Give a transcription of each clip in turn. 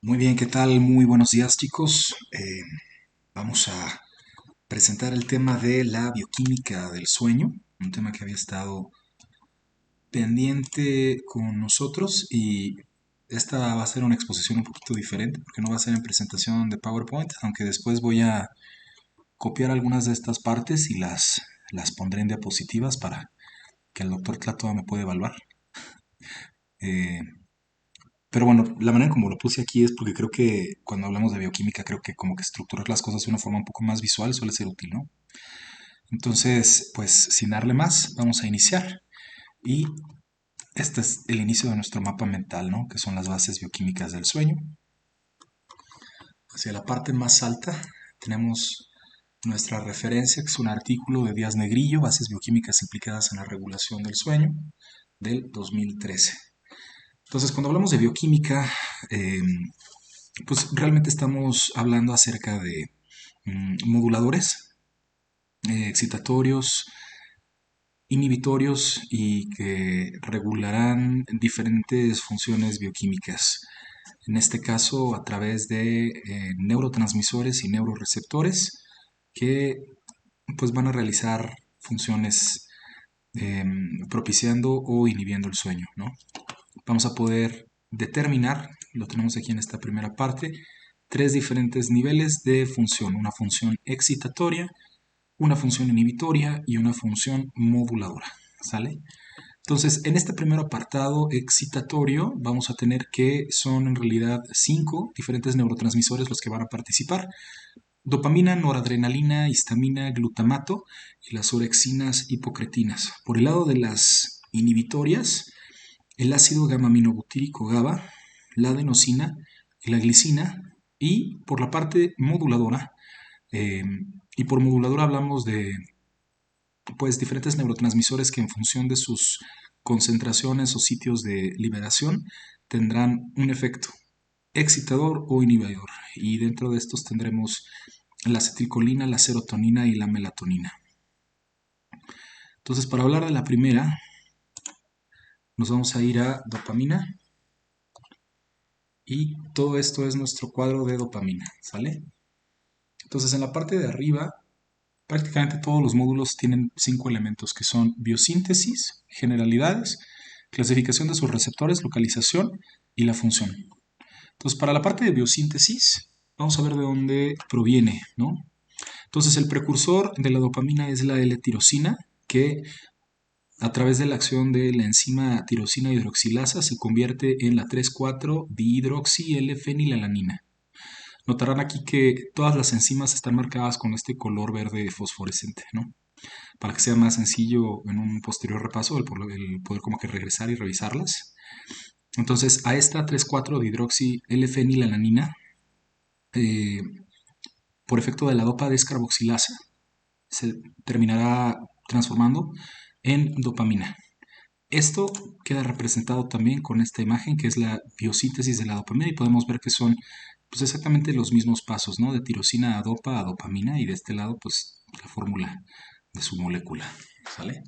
Muy bien, ¿qué tal? Muy buenos días, chicos. Vamos a presentar el tema de la bioquímica del sueño, un tema que había estado pendiente con nosotros y esta va a ser una exposición un poquito diferente porque no va a ser en presentación de PowerPoint, aunque después voy a copiar algunas de estas partes y las pondré en diapositivas para que el doctor Tlato me pueda evaluar. Eh, Pero bueno, la manera como lo puse aquí es porque creo que cuando hablamos de bioquímica, creo que como que estructurar las cosas de una forma un poco más visual suele ser útil, ¿no? Entonces, pues sin darle más, vamos a iniciar. Y este es el inicio de nuestro mapa mental, ¿no? Que son las bases bioquímicas del sueño. Hacia la parte más alta tenemos nuestra referencia, que es un artículo de Díaz Negrillo, Bases bioquímicas implicadas en la regulación del sueño, del 2013. Entonces, cuando hablamos de bioquímica, eh, pues realmente estamos hablando acerca de moduladores, excitatorios, inhibitorios y que regularán diferentes funciones bioquímicas. En este caso, a través de neurotransmisores y neuroreceptores que pues van a realizar funciones propiciando o inhibiendo el sueño, ¿no? Vamos a poder determinar, lo tenemos aquí en esta primera parte, tres diferentes niveles de función. Una función excitatoria, una función inhibitoria y una función moduladora. ¿Sale? Entonces, en este primer apartado excitatorio vamos a tener que son en realidad 5 diferentes neurotransmisores los que van a participar. Dopamina, noradrenalina, histamina, glutamato y las orexinas hipocretinas. Por el lado de las inhibitorias, el ácido gamma-aminobutírico GABA, la adenosina y la glicina. Y por la parte moduladora, eh, y por moduladora hablamos de pues diferentes neurotransmisores que en función de sus concentraciones o sitios de liberación tendrán un efecto excitador o inhibidor. Y dentro de estos tendremos la acetilcolina, la serotonina y la melatonina. Entonces, para hablar de la primera, nos vamos a ir a dopamina y todo esto es nuestro cuadro de dopamina, ¿sale? Entonces, en la parte de arriba, prácticamente todos los módulos tienen 5 elementos que son biosíntesis, generalidades, clasificación de sus receptores, localización y la función. Entonces, para la parte de biosíntesis, vamos a ver de dónde proviene, ¿no? Entonces, el precursor de la dopamina es la L-tirosina, que a través de la acción de la enzima tirosina hidroxilasa se convierte en la 3,4-dihidroxi-L-fenilalanina. Notarán aquí que todas las enzimas están marcadas con este color verde fosforescente, ¿no? Para que sea más sencillo en un posterior repaso el poder como que regresar y revisarlas. Entonces, a esta 3,4-dihidroxi-L-fenilalanina, eh, por efecto de la dopa descarboxilasa, se terminará transformando en dopamina. Esto queda representado también con esta imagen que es la biosíntesis de la dopamina y podemos ver que son pues exactamente los mismos pasos, ¿no? De tirosina a dopamina y de este lado pues la fórmula de su molécula, ¿sale?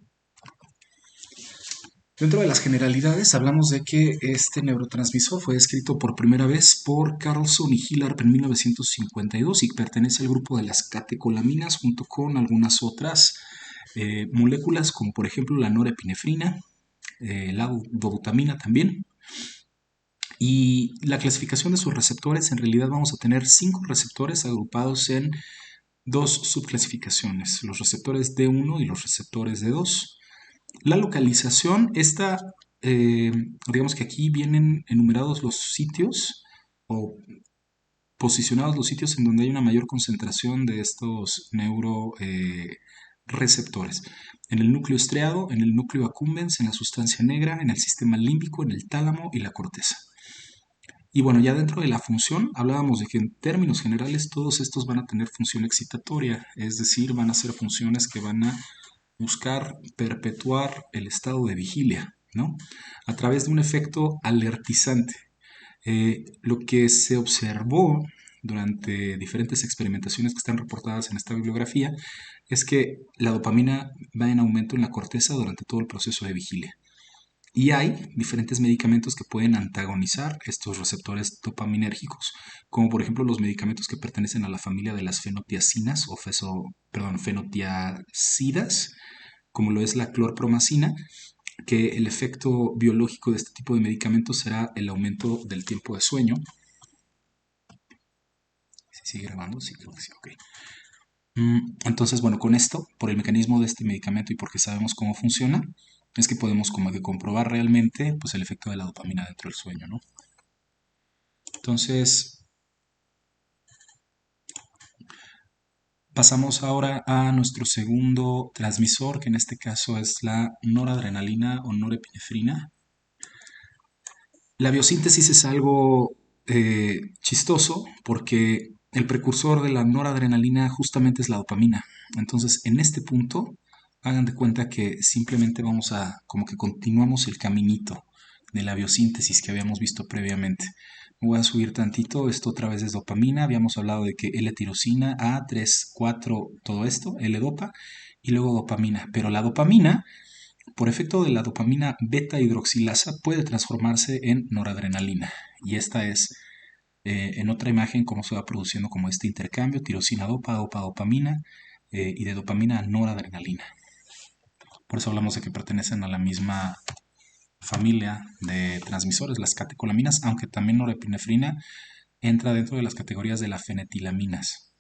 Dentro de las generalidades hablamos de que este neurotransmisor fue descrito por primera vez por Carlson y Hillard en 1952 y pertenece al grupo de las catecolaminas junto con algunas otras moléculas como por ejemplo la norepinefrina, la dobutamina también. Y la clasificación de sus receptores, en realidad vamos a tener 5 receptores agrupados en dos subclasificaciones, los receptores D1 y los receptores D2. La localización, eh, digamos que aquí vienen enumerados los sitios o posicionados los sitios en donde hay una mayor concentración de estos neuroreceptores. En el núcleo estriado, en el núcleo accumbens, en la sustancia negra, en el sistema límbico, en el tálamo y la corteza. Y bueno, ya dentro de la función hablábamos de que en términos generales todos estos van a tener función excitatoria, es decir, van a ser funciones que van a buscar perpetuar el estado de vigilia, ¿no? A través de un efecto alertizante. Lo que se observó durante diferentes experimentaciones que están reportadas en esta bibliografía es que la dopamina va en aumento en la corteza durante todo el proceso de vigilia. Y hay diferentes medicamentos que pueden antagonizar estos receptores dopaminérgicos, como por ejemplo los medicamentos que pertenecen a la familia de las fenotiacinas o fenotiacidas, como lo es la clorpromacina, que el efecto biológico de este tipo de medicamentos será el aumento del tiempo de sueño. ¿Sí sigue grabando? Sí, creo que sí, ok. Entonces, bueno, con esto, por el mecanismo de este medicamento y porque sabemos cómo funciona, es que podemos como que comprobar realmente pues, el efecto de la dopamina dentro del sueño, ¿no? Entonces, pasamos ahora a nuestro segundo transmisor, que en este caso es la noradrenalina o norepinefrina. La biosíntesis es algo chistoso porque el precursor de la noradrenalina justamente es la dopamina. Entonces, en este punto, hagan de cuenta que simplemente vamos a, como que continuamos el caminito de la biosíntesis que habíamos visto previamente. Me voy a subir tantito, esto otra vez es dopamina, habíamos hablado de que L-tirosina, A, 3, 4, todo esto, L-dopa, y luego dopamina. Pero la dopamina por efecto de la dopamina beta hidroxilasa puede transformarse en noradrenalina y esta es en otra imagen cómo se va produciendo como este intercambio tirosina dopa, dopa dopamina y de dopamina a noradrenalina. Por eso hablamos de que pertenecen a la misma familia de transmisores, las catecolaminas, aunque también norepinefrina entra dentro de las categorías de las fenetilaminas.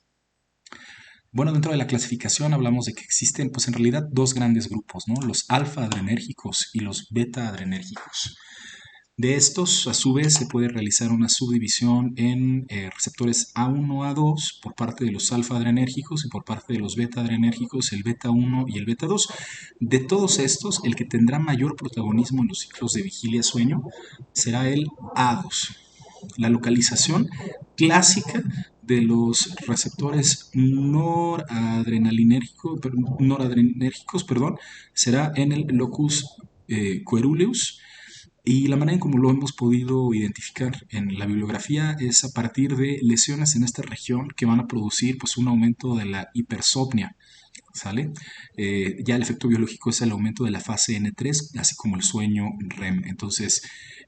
Bueno, dentro de la clasificación hablamos de que existen, pues en realidad, dos grandes grupos, ¿no? Los alfa-adrenérgicos y los beta-adrenérgicos. De estos, a su vez, se puede realizar una subdivisión en receptores A1, A2 por parte de los alfa-adrenérgicos y por parte de los beta-adrenérgicos, el beta-1 y el beta-2. De todos estos, el que tendrá mayor protagonismo en los ciclos de vigilia-sueño será el A2. La localización clásica de los receptores noradrenérgicos, será en el locus coeruleus y la manera en cómo lo hemos podido identificar en la bibliografía es a partir de lesiones en esta región que van a producir pues, un aumento de la hipersomnia. ¿Sale? Ya el efecto biológico es el aumento de la fase N3, así como el sueño REM. Entonces,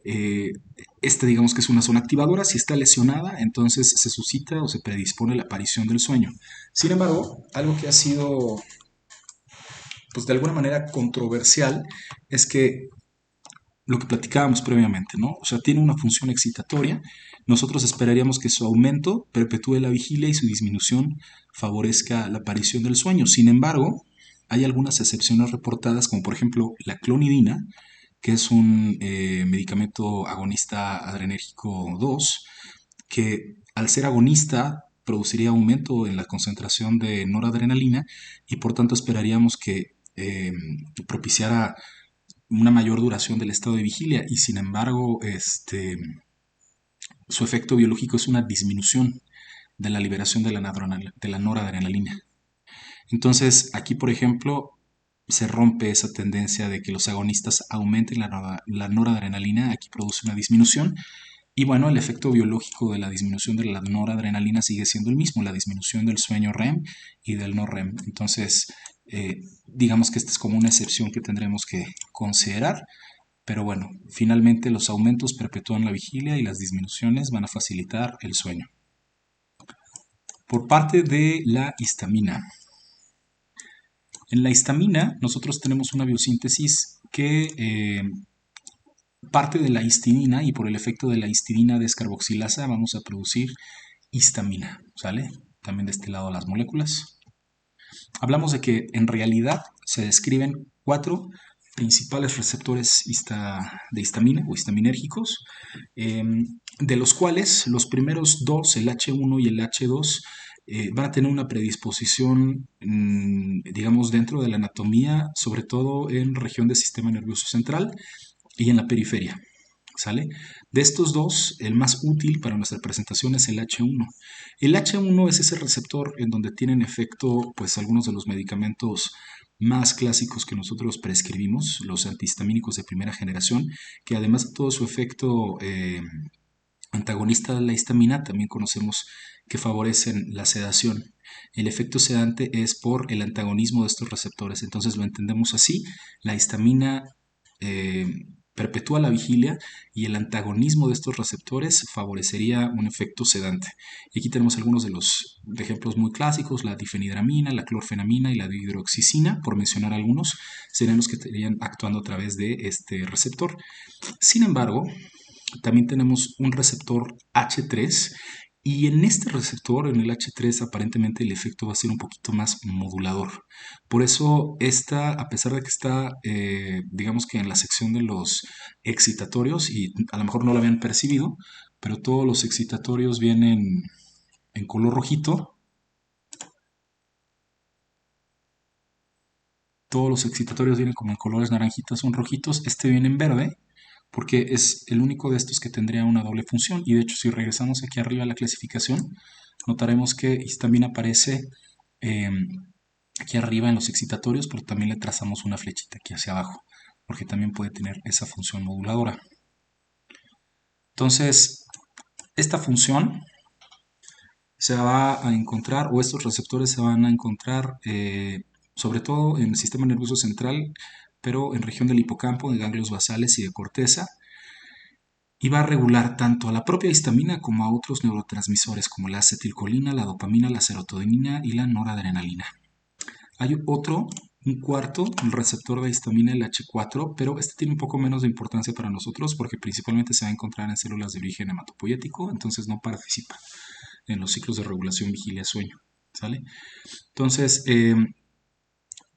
eh, esta digamos que es una zona activadora, si está lesionada, entonces se suscita o se predispone la aparición del sueño. Sin embargo, algo que ha sido, pues de alguna manera controversial, es que lo que platicábamos previamente, ¿no? O sea, tiene una función excitatoria. Nosotros esperaríamos que su aumento perpetúe la vigilia y su disminución favorezca la aparición del sueño. Sin embargo, hay algunas excepciones reportadas, como por ejemplo la clonidina, que es un medicamento agonista adrenérgico 2, que al ser agonista produciría aumento en la concentración de noradrenalina y por tanto esperaríamos que propiciara una mayor duración del estado de vigilia y sin embargo su efecto biológico es una disminución de la liberación de la noradrenalina. Entonces aquí por ejemplo se rompe esa tendencia de que los agonistas aumenten la noradrenalina, aquí produce una disminución y bueno, el efecto biológico de la disminución de la noradrenalina sigue siendo el mismo, la disminución del sueño REM y del no REM. Entonces, digamos que esta es como una excepción que tendremos que considerar, pero bueno, finalmente los aumentos perpetúan la vigilia y las disminuciones van a facilitar el sueño. Por parte de la histamina. En la histamina nosotros tenemos una biosíntesis que parte de la histidina y por el efecto de la histidina descarboxilasa vamos a producir histamina, ¿sale? También de este lado las moléculas. Hablamos de que en realidad se describen 4 principales receptores de histamina o histaminérgicos, de los cuales los primeros dos, el H1 y el H2, van a tener una predisposición, digamos, dentro de la anatomía, sobre todo en región del sistema nervioso central y en la periferia. ¿Sale? De estos dos, el más útil para nuestra presentación es el H1. El H1 es ese receptor en donde tienen efecto pues algunos de los medicamentos más clásicos que nosotros prescribimos, los antihistamínicos de primera generación, que además de todo su efecto antagonista de la histamina, también conocemos que favorecen la sedación. El efecto sedante es por el antagonismo de estos receptores, entonces lo entendemos así. La histamina perpetúa la vigilia y el antagonismo de estos receptores favorecería un efecto sedante. Y aquí tenemos algunos de los ejemplos muy clásicos: la difenidramina, la clorfenamina y la dihidroxicina, por mencionar algunos, serían los que estarían actuando a través de este receptor. Sin embargo, también tenemos un receptor H3 y en este receptor, en el H3, aparentemente el efecto va a ser un poquito más modulador. Por eso esta, a pesar de que está, digamos que en la sección de los excitatorios, y a lo mejor no lo habían percibido, pero todos los excitatorios vienen en color rojito. Todos los excitatorios vienen como en colores naranjitas, son rojitos. Este viene en verde porque es el único de estos que tendría una doble función. Y de hecho, si regresamos aquí arriba a la clasificación, notaremos que histamina aparece eh, aquí arriba en los excitatorios, pero también le trazamos una flechita aquí hacia abajo, porque también puede tener esa función moduladora. Entonces, esta función se va a encontrar, o estos receptores se van a encontrar sobre todo en el sistema nervioso central, pero en región del hipocampo, de ganglios basales y de corteza, y va a regular tanto a la propia histamina como a otros neurotransmisores como la acetilcolina, la dopamina, la serotonina y la noradrenalina. Hay otro, un cuarto, el receptor de histamina, el H4, pero este tiene un poco menos de importancia para nosotros porque principalmente se va a encontrar en células de origen hematopoyético, entonces no participa en los ciclos de regulación vigilia-sueño. ¿Sale? Entonces,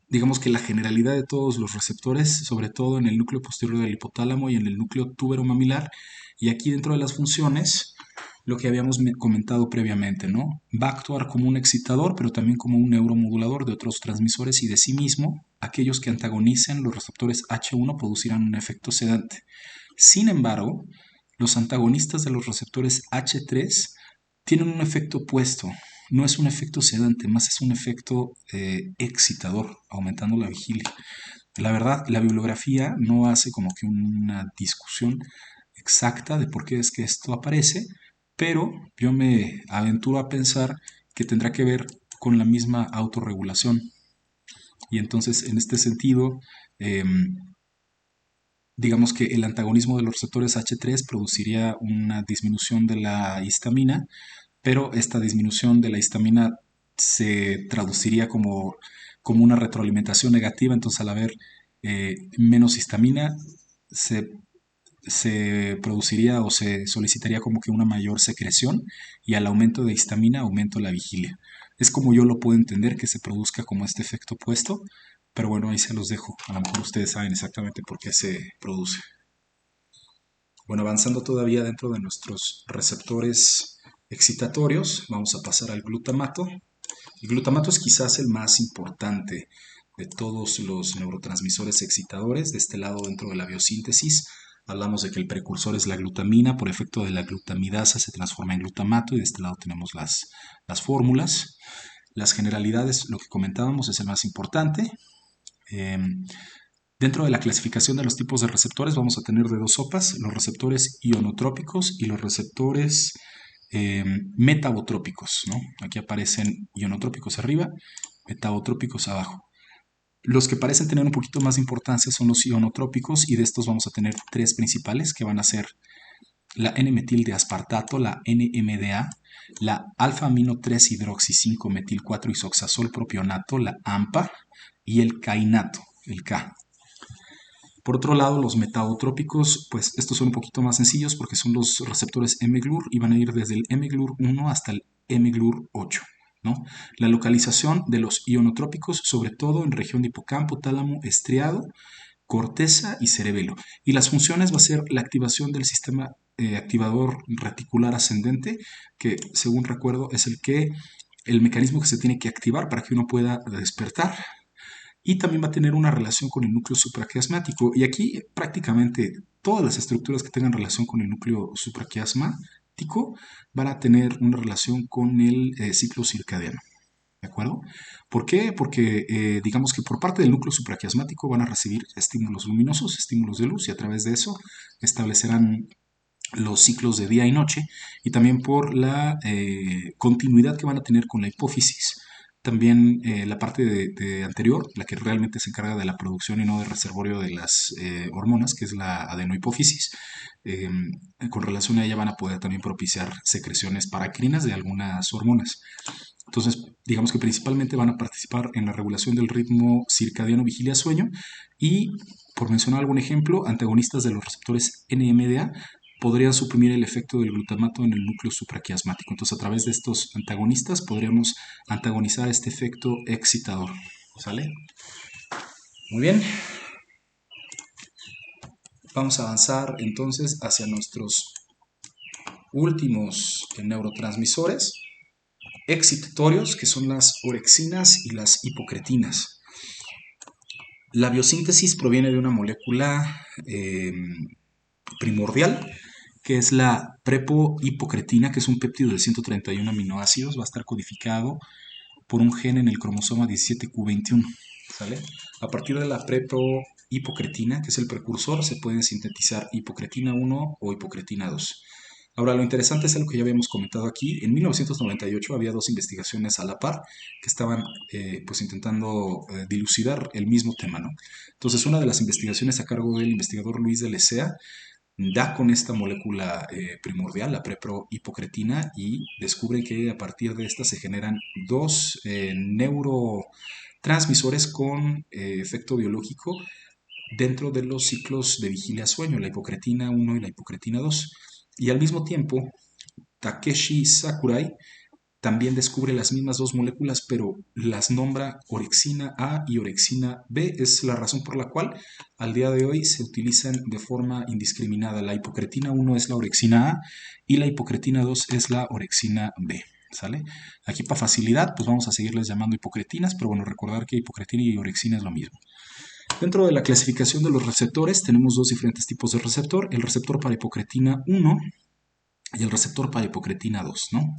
digamos que la generalidad de todos los receptores, sobre todo en el núcleo posterior del hipotálamo y en el núcleo túbero-mamilar, y aquí dentro de las funciones, lo que habíamos comentado previamente, ¿no? Va a actuar como un excitador, pero también como un neuromodulador de otros transmisores y de sí mismo, aquellos que antagonicen los receptores H1 producirán un efecto sedante. Sin embargo, los antagonistas de los receptores H3 tienen un efecto opuesto. No es un efecto sedante, más es un efecto excitador, aumentando la vigilia. La verdad, la bibliografía no hace como que una discusión exacta de por qué es que esto aparece, pero yo me aventuro a pensar que tendrá que ver con la misma autorregulación. Y entonces, en este sentido, digamos que el antagonismo de los receptores H3 produciría una disminución de la histamina, pero esta disminución de la histamina se traduciría como una retroalimentación negativa. Entonces, al haber menos histamina, se, se produciría o se solicitaría como que una mayor secreción, y al aumento de histamina aumento la vigilia. Es como yo lo puedo entender, que se produzca como este efecto opuesto, pero bueno, ahí se los dejo. A lo mejor ustedes saben exactamente por qué se produce. Bueno, avanzando todavía dentro de nuestros receptores excitatorios, vamos a pasar al glutamato. El glutamato es quizás el más importante de todos los neurotransmisores excitadores. De este lado, dentro de la biosíntesis, hablamos de que el precursor es la glutamina. Por efecto de la glutamidasa se transforma en glutamato, y de este lado tenemos las fórmulas. Las generalidades, lo que comentábamos, es el más importante. Eh, Dentro de la clasificación de los tipos de receptores vamos a tener de dos sopas: los receptores ionotrópicos y los receptores metabotrópicos, ¿no? Aquí aparecen ionotrópicos arriba, metabotrópicos abajo. Los que parecen tener un poquito más de importancia son los ionotrópicos, y de estos vamos a tener tres principales, que van a ser la N-metildeaspartato, la NMDA, la alfa-amino 3-hidroxi-5-metil-4-isoxazol propionato, la AMPA, y el cainato, el K. Por otro lado, los metabotrópicos, pues estos son un poquito más sencillos porque son los receptores mGlur y van a ir desde el mGlur 1 hasta el mGlur 8. ¿No? La localización de los ionotrópicos, sobre todo en región de hipocampo, tálamo, estriado, corteza y cerebelo. Y las funciones va a ser la activación del sistema activador reticular ascendente, que según recuerdo es el mecanismo que se tiene que activar para que uno pueda despertar, y también va a tener una relación con el núcleo supraquiasmático. Y aquí prácticamente todas las estructuras que tengan relación con el núcleo supraquiasmático van a tener una relación con el ciclo circadiano. ¿De acuerdo? ¿Por qué? Porque digamos que por parte del núcleo supraquiasmático van a recibir estímulos luminosos, estímulos de luz, y a través de eso establecerán los ciclos de día y noche, y también por la continuidad que van a tener con la hipófisis, también la parte de anterior, la que realmente se encarga de la producción y no del reservorio de las hormonas, que es la adenohipófisis. eh, con relación a ella van a poder también propiciar secreciones paracrinas de algunas hormonas. Entonces, digamos que principalmente van a participar en la regulación del ritmo circadiano vigilia-sueño y, por mencionar algún ejemplo, antagonistas de los receptores NMDA podrían suprimir el efecto del glutamato en el núcleo supraquiasmático. Entonces, a través de estos antagonistas podríamos antagonizar este efecto excitador. ¿Sale? Muy bien. Vamos a avanzar entonces hacia nuestros últimos neurotransmisores excitatorios, que son las orexinas y las hipocretinas. La biosíntesis proviene de una molécula primordial, que es la prepo-hipocretina, que es un péptido de 131 aminoácidos. Va a estar codificado por un gen en el cromosoma 17q21. ¿Sale? A partir de la prepo-hipocretina, que es el precursor, se pueden sintetizar hipocretina 1 o hipocretina 2. Ahora, lo interesante es algo que ya habíamos comentado aquí. En 1998 había dos investigaciones a la par que estaban pues intentando dilucidar el mismo tema, ¿no? Entonces, una de las investigaciones a cargo del investigador Luis de Lecea da con esta molécula primordial, la preprohipocretina, y descubre que a partir de esta se generan dos neurotransmisores con efecto biológico dentro de los ciclos de vigilia-sueño, la hipocretina 1 y la hipocretina 2. Y al mismo tiempo, Takeshi Sakurai también descubre las mismas dos moléculas, pero las nombra orexina A y orexina B. Es la razón por la cual al día de hoy se utilizan de forma indiscriminada. La hipocretina 1 es la orexina A y la hipocretina 2 es la orexina B. ¿Sale? Aquí para facilidad, pues vamos a seguirles llamando hipocretinas, pero bueno, recordar que hipocretina y orexina es lo mismo. Dentro de la clasificación de los receptores tenemos dos diferentes tipos de receptor, el receptor para hipocretina 1 y el receptor para hipocretina 2, ¿no?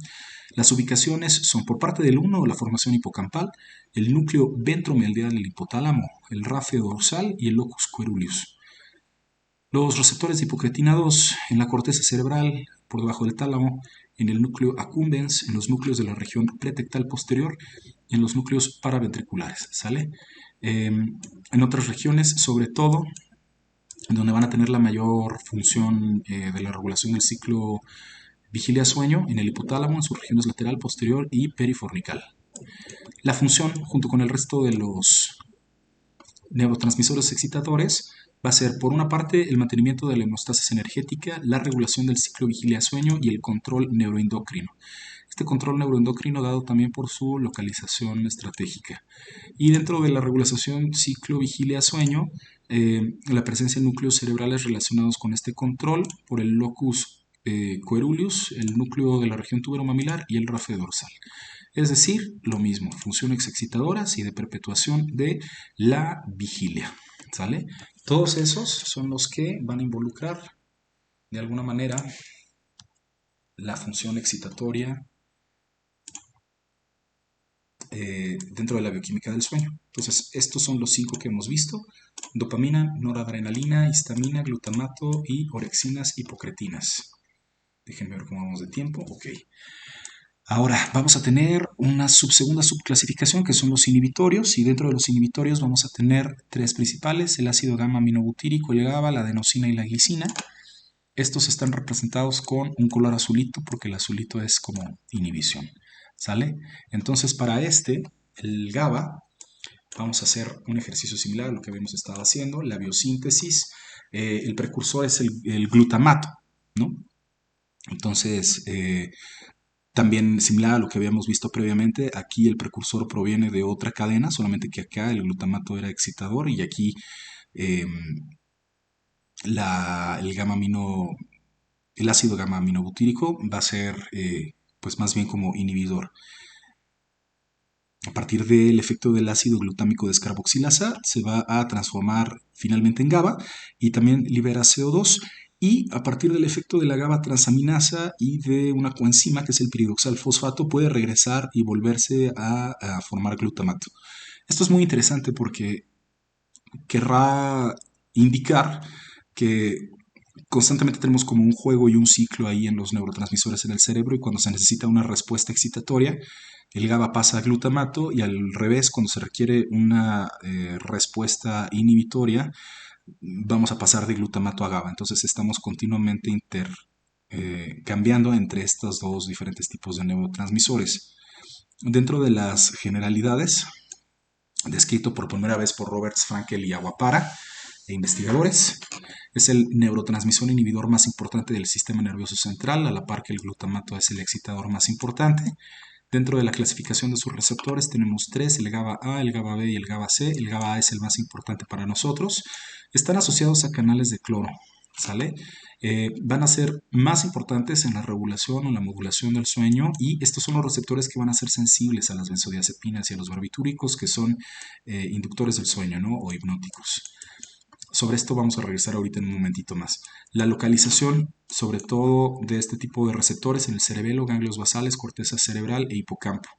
Las ubicaciones son por parte del 1, la formación hipocampal, el núcleo ventromedial del hipotálamo, el ráfeo dorsal y el locus coeruleus. Los receptores de hipocretina 2 en la corteza cerebral, por debajo del tálamo, en el núcleo accumbens, en los núcleos de la región pretectal posterior y en los núcleos paraventriculares, ¿sale? En otras regiones, sobre todo, donde van a tener la mayor función de la regulación del ciclo vigilia-sueño, en el hipotálamo, en sus regiones lateral, posterior y perifornical. La función, junto con el resto de los neurotransmisores excitadores, va a ser, por una parte, el mantenimiento de la hemostasis energética, la regulación del ciclo vigilia-sueño y el control neuroendocrino. Este control neuroendocrino dado también por su localización estratégica. Y dentro de la regulación ciclo-vigilia-sueño, la presencia de núcleos cerebrales relacionados con este control por el locus coeruleus, el núcleo de la región tuberomamilar y el ráfeo dorsal. Es decir, lo mismo, funciones excitadoras y de perpetuación de la vigilia. ¿Sale? Todos esos son los que van a involucrar de alguna manera la función excitatoria dentro de la bioquímica del sueño. Entonces, estos son los 5 que hemos visto: dopamina, noradrenalina, histamina, glutamato y orexinas hipocretinas. Déjenme ver cómo vamos de tiempo. Ok. Ahora vamos a tener una segunda subclasificación, que son los inhibitorios, y dentro de los inhibitorios vamos a tener tres principales: el ácido gamma aminobutírico, el GABA, la adenosina y la glicina. Estos están representados con un color azulito porque el azulito es como inhibición. ¿Sale? Entonces, para el GABA, vamos a hacer un ejercicio similar a lo que habíamos estado haciendo, la biosíntesis. El precursor es el glutamato, ¿no? Entonces, también similar a lo que habíamos visto previamente, aquí el precursor proviene de otra cadena, solamente que acá el glutamato era excitador y aquí eh, el ácido gamma aminobutírico va a ser pues más bien como inhibidor. A partir del efecto del ácido glutámico descarboxilasa se va a transformar finalmente en GABA y también libera CO2, y a partir del efecto de la GABA transaminasa y de una coenzima que es el piridoxal fosfato puede regresar y volverse a formar glutamato. Esto es muy interesante porque querrá indicar que constantemente tenemos como un juego y un ciclo ahí en los neurotransmisores en el cerebro, y cuando se necesita una respuesta excitatoria, el GABA pasa a glutamato y al revés, cuando se requiere una respuesta inhibitoria, vamos a pasar de glutamato a GABA. Entonces estamos continuamente cambiando entre estos dos diferentes tipos de neurotransmisores. Dentro de las generalidades, descrito por primera vez por Roberts, Frankel y Aguapara, e investigadores, es el neurotransmisor inhibidor más importante del sistema nervioso central, a la par que el glutamato es el excitador más importante. Dentro de la clasificación de sus receptores tenemos tres, el GABA A, el GABA B y el GABA C. El GABA A es el más importante para nosotros. Están asociados a canales de cloro, ¿sale? Van a ser más importantes en la regulación o la modulación del sueño y estos son los receptores que van a ser sensibles a las benzodiazepinas y a los barbitúricos que son inductores del sueño, ¿no? O hipnóticos. Sobre esto vamos a regresar ahorita en un momentito más. La localización, sobre todo de este tipo de receptores en el cerebelo, ganglios basales, corteza cerebral e hipocampo.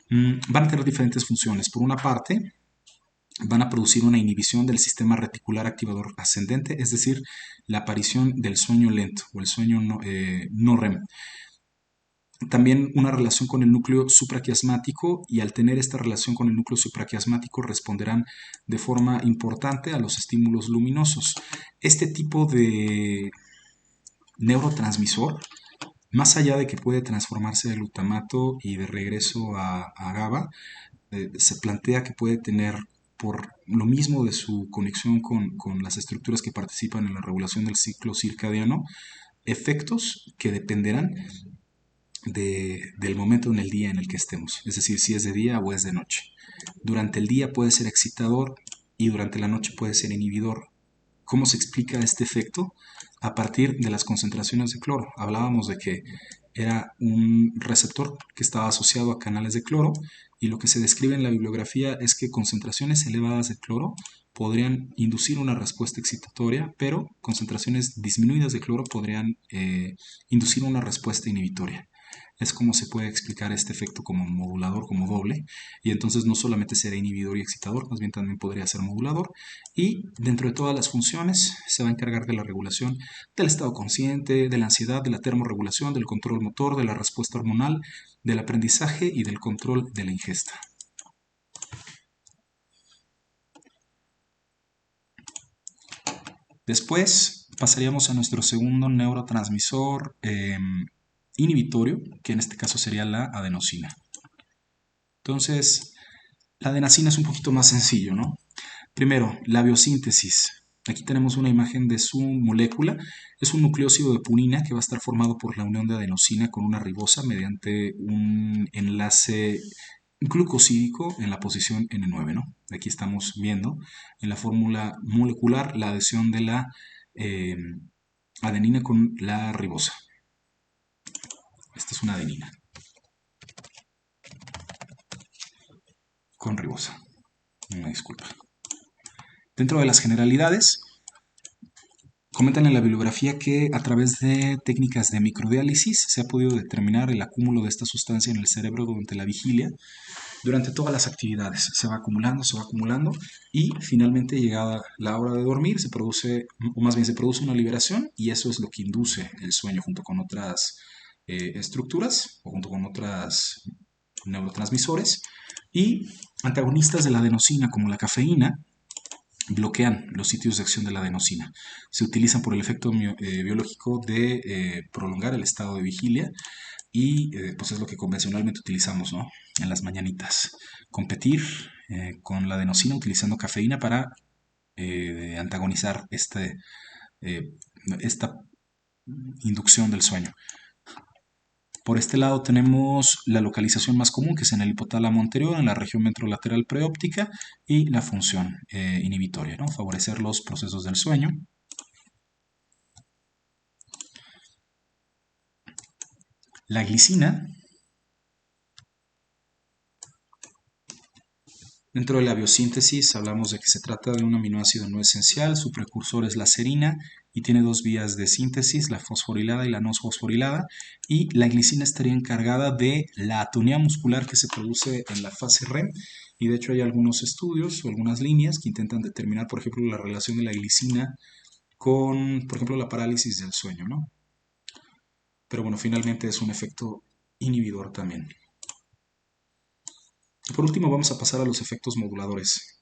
Van a tener diferentes funciones. Por una parte, van a producir una inhibición del sistema reticular activador ascendente, es decir, la aparición del sueño lento o el sueño no REM. También una relación con el núcleo supraquiasmático y al tener esta relación con el núcleo supraquiasmático responderán de forma importante a los estímulos luminosos. Este tipo de neurotransmisor, más allá de que puede transformarse de glutamato y de regreso a GABA, se plantea que puede tener, por lo mismo de su conexión con las estructuras que participan en la regulación del ciclo circadiano, efectos que dependerán del momento en el día en el que estemos, es decir, si es de día o es de noche. Durante el día puede ser excitador y durante la noche puede ser inhibidor. ¿Cómo se explica este efecto? A partir de las concentraciones de cloro. Hablábamos de que era un receptor que estaba asociado a canales de cloro y lo que se describe en la bibliografía es que concentraciones elevadas de cloro podrían inducir una respuesta excitatoria, pero concentraciones disminuidas de cloro podrían inducir una respuesta inhibitoria. Es como se puede explicar este efecto como modulador, como doble, y entonces no solamente será inhibidor y excitador, más bien también podría ser modulador, y dentro de todas las funciones se va a encargar de la regulación del estado consciente, de la ansiedad, de la termorregulación, del control motor, de la respuesta hormonal, del aprendizaje y del control de la ingesta. Después pasaríamos a nuestro segundo neurotransmisor inhibitorio, que en este caso sería la adenosina. Entonces, la adenosina es un poquito más sencillo, ¿no? Primero, la biosíntesis. Aquí tenemos una imagen de su molécula. Es un nucleósido de purina que va a estar formado por la unión de adenosina con una ribosa mediante un enlace glucosídico en la posición N9, ¿no? Aquí estamos viendo en la fórmula molecular la adhesión de la eh, adenina con la ribosa. Esta es una adenina con ribosa. Una disculpa. Dentro de las generalidades, comentan en la bibliografía que a través de técnicas de microdiálisis se ha podido determinar el acúmulo de esta sustancia en el cerebro durante la vigilia, durante todas las actividades. Se va acumulando y finalmente llegada la hora de dormir se produce, o más bien se produce una liberación y eso es lo que induce el sueño junto con otras estructuras o junto con otros neurotransmisores y antagonistas de la adenosina como la cafeína bloquean los sitios de acción de la adenosina. Se utilizan por el efecto biológico de prolongar el estado de vigilia y pues es lo que convencionalmente utilizamos, ¿no? En las mañanitas. Competir con la adenosina utilizando cafeína para antagonizar esta inducción del sueño. Por este lado tenemos la localización más común, que es en el hipotálamo anterior, en la región ventrolateral preóptica, y la función inhibitoria, ¿no? Favorecer los procesos del sueño. La glicina, dentro de la biosíntesis hablamos de que se trata de un aminoácido no esencial, su precursor es la serina y tiene dos vías de síntesis, la fosforilada y la no fosforilada, y la glicina estaría encargada de la atonía muscular que se produce en la fase REM, y de hecho hay algunos estudios o algunas líneas que intentan determinar, por ejemplo, la relación de la glicina con, por ejemplo, la parálisis del sueño, ¿no? Pero bueno, finalmente es un efecto inhibidor también. Por último, vamos a pasar a los efectos moduladores.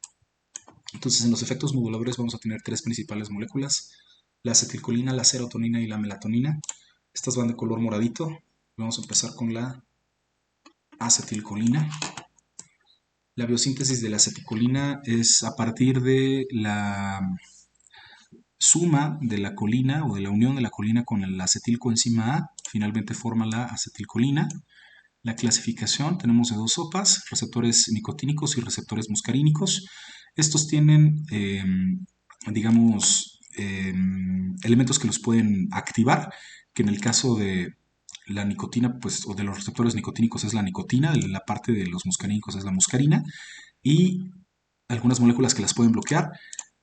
Entonces, en los efectos moduladores vamos a tener tres principales moléculas: la acetilcolina, la serotonina y la melatonina. Estas van de color moradito. Vamos a empezar con la acetilcolina. La biosíntesis de la acetilcolina es a partir de la suma de la colina o de la unión de la colina con el acetilcoenzima A. Finalmente forma la acetilcolina. La clasificación tenemos de dos sopas: receptores nicotínicos y receptores muscarínicos. Estos tienen, digamos, elementos que los pueden activar, que en el caso de la nicotina, pues, o de los receptores nicotínicos es la nicotina, de la parte de los muscarínicos es la muscarina, y algunas moléculas que las pueden bloquear: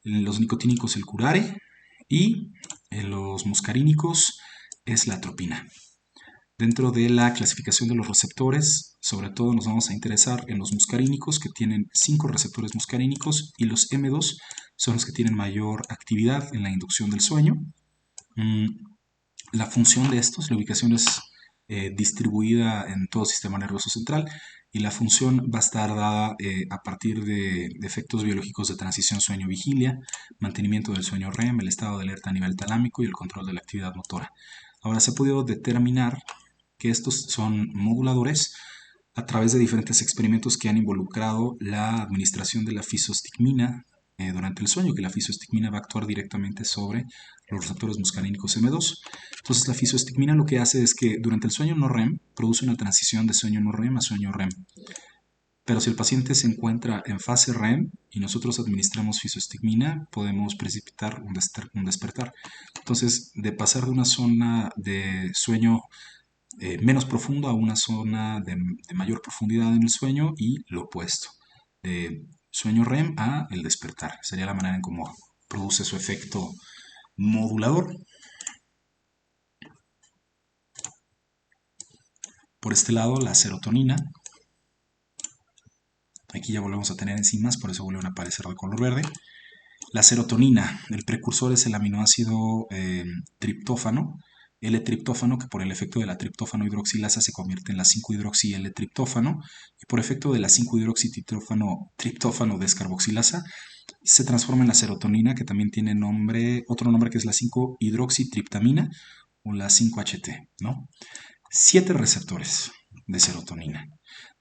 en los nicotínicos el curare y en los muscarínicos es la atropina. Dentro de la clasificación de los receptores, sobre todo nos vamos a interesar en los muscarínicos, que tienen 5 receptores muscarínicos, y los M2 son los que tienen mayor actividad en la inducción del sueño. La función de estos, la ubicación es distribuida en todo el sistema nervioso central, y la función va a estar dada a partir de efectos biológicos de transición sueño-vigilia, mantenimiento del sueño REM, el estado de alerta a nivel talámico y el control de la actividad motora. Ahora, se ha podido determinar que estos son moduladores a través de diferentes experimentos que han involucrado la administración de la fisostigmina durante el sueño, que la fisostigmina va a actuar directamente sobre los receptores muscarínicos M2. Entonces, la fisostigmina lo que hace es que durante el sueño no REM produce una transición de sueño no REM a sueño REM. Pero si el paciente se encuentra en fase REM y nosotros administramos fisostigmina, podemos precipitar un despertar. Entonces, de pasar de una zona de sueño menos profundo a una zona de mayor profundidad en el sueño, y lo opuesto, de sueño REM a el despertar. Sería la manera en cómo produce su efecto modulador. Por este lado, la serotonina. Aquí ya volvemos a tener enzimas, por eso vuelven a aparecer de color verde. La serotonina, el precursor es el aminoácido triptófano, L-triptófano, que por el efecto de la triptófano hidroxilasa se convierte en la 5-hidroxi-L-triptófano, y por efecto de la 5-hidroxi-triptófano descarboxilasa se transforma en la serotonina, que también tiene otro nombre, que es la 5-hidroxitriptamina o la 5-HT, ¿no? 7 receptores de serotonina,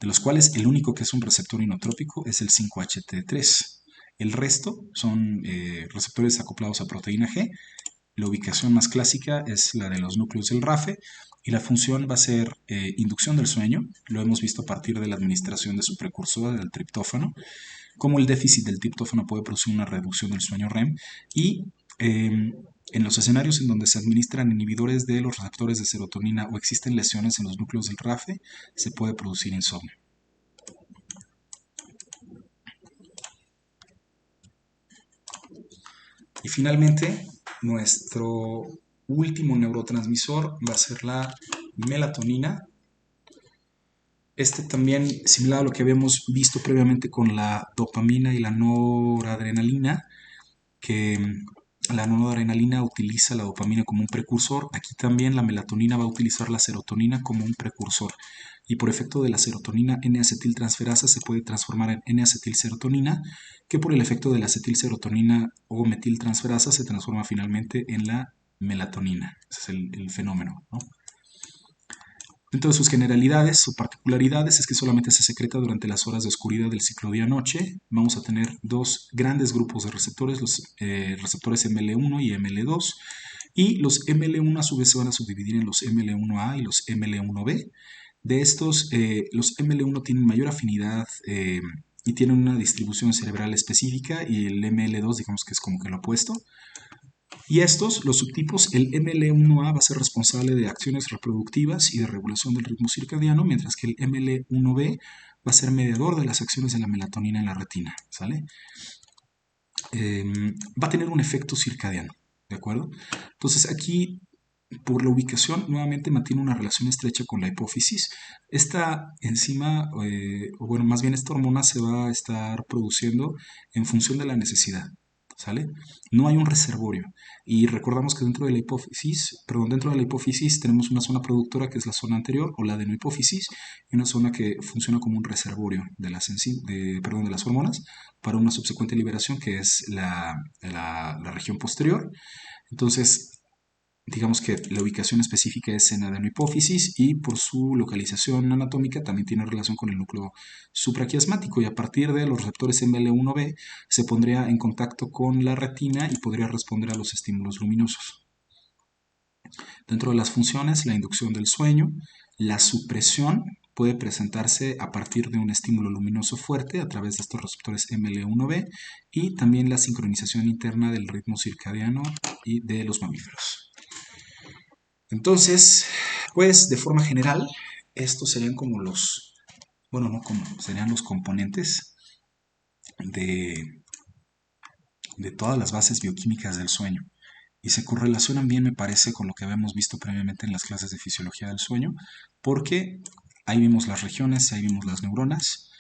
de los cuales el único que es un receptor inotrópico es el 5-HT3. El resto son receptores acoplados a proteína G. La ubicación más clásica es la de los núcleos del RAFE, y la función va a ser inducción del sueño. Lo hemos visto a partir de la administración de su precursor, del triptófano, cómo el déficit del triptófano puede producir una reducción del sueño REM, y en los escenarios en donde se administran inhibidores de los receptores de serotonina o existen lesiones en los núcleos del RAFE, se puede producir insomnio. Y finalmente, nuestro último neurotransmisor va a ser la melatonina. Este también, similar a lo que habíamos visto previamente con la dopamina y la noradrenalina, que la noradrenalina utiliza la dopamina como un precursor. Aquí también la melatonina va a utilizar la serotonina como un precursor, y por efecto de la serotonina, N-acetiltransferasa se puede transformar en N-acetilserotonina, que por el efecto de la acetilserotonina o metiltransferasa se transforma finalmente en la melatonina. Ese es el fenómeno, ¿no? Dentro de sus generalidades o particularidades es que solamente se secreta durante las horas de oscuridad del ciclo día-noche. Vamos a tener dos grandes grupos de receptores, los receptores ML1 y ML2, y los ML1 a su vez se van a subdividir en los ML1A y los ML1B. De estos, los ML1 tienen mayor afinidad y tienen una distribución cerebral específica, y el ML2 digamos que es como que lo opuesto. Y estos, los subtipos, el ML1A va a ser responsable de acciones reproductivas y de regulación del ritmo circadiano, mientras que el ML1B va a ser mediador de las acciones de la melatonina en la retina, ¿sale? Va a tener un efecto circadiano, ¿de acuerdo? Entonces aquí, por la ubicación, nuevamente mantiene una relación estrecha con la hipófisis. Esta enzima, o bueno, más bien esta hormona se va a estar produciendo en función de la necesidad. ¿Sale? No hay un reservorio. Y recordamos que dentro de la hipófisis, perdón, dentro de la hipófisis tenemos una zona productora que es la zona anterior o la adenohipófisis y una zona que funciona como un reservorio de perdón, de las hormonas para una subsecuente liberación que es la región posterior. Entonces, digamos que la ubicación específica es en adenohipófisis y por su localización anatómica también tiene relación con el núcleo supraquiasmático y a partir de los receptores ML1B se pondría en contacto con la retina y podría responder a los estímulos luminosos. Dentro de las funciones, la inducción del sueño, la supresión puede presentarse a partir de un estímulo luminoso fuerte a través de estos receptores ML1B y también la sincronización interna del ritmo circadiano y de los mamíferos. Entonces, pues de forma general, estos serían como bueno, no como, serían los componentes de, de todas las bases bioquímicas del sueño. Y se correlacionan bien, me parece, con lo que habíamos visto previamente en las clases de fisiología del sueño, porque ahí vimos las regiones, ahí vimos las neuronas,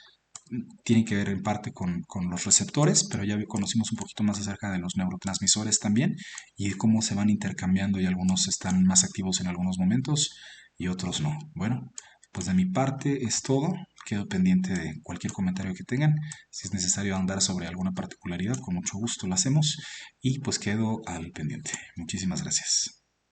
tienen que ver en parte con los receptores, pero ya conocimos un poquito más acerca de los neurotransmisores también y de cómo se van intercambiando y algunos están más activos en algunos momentos y otros no. Bueno, pues de mi parte es todo. Quedo pendiente de cualquier comentario que tengan. Si es necesario ahondar sobre alguna particularidad, con mucho gusto lo hacemos y pues quedo al pendiente. Muchísimas gracias.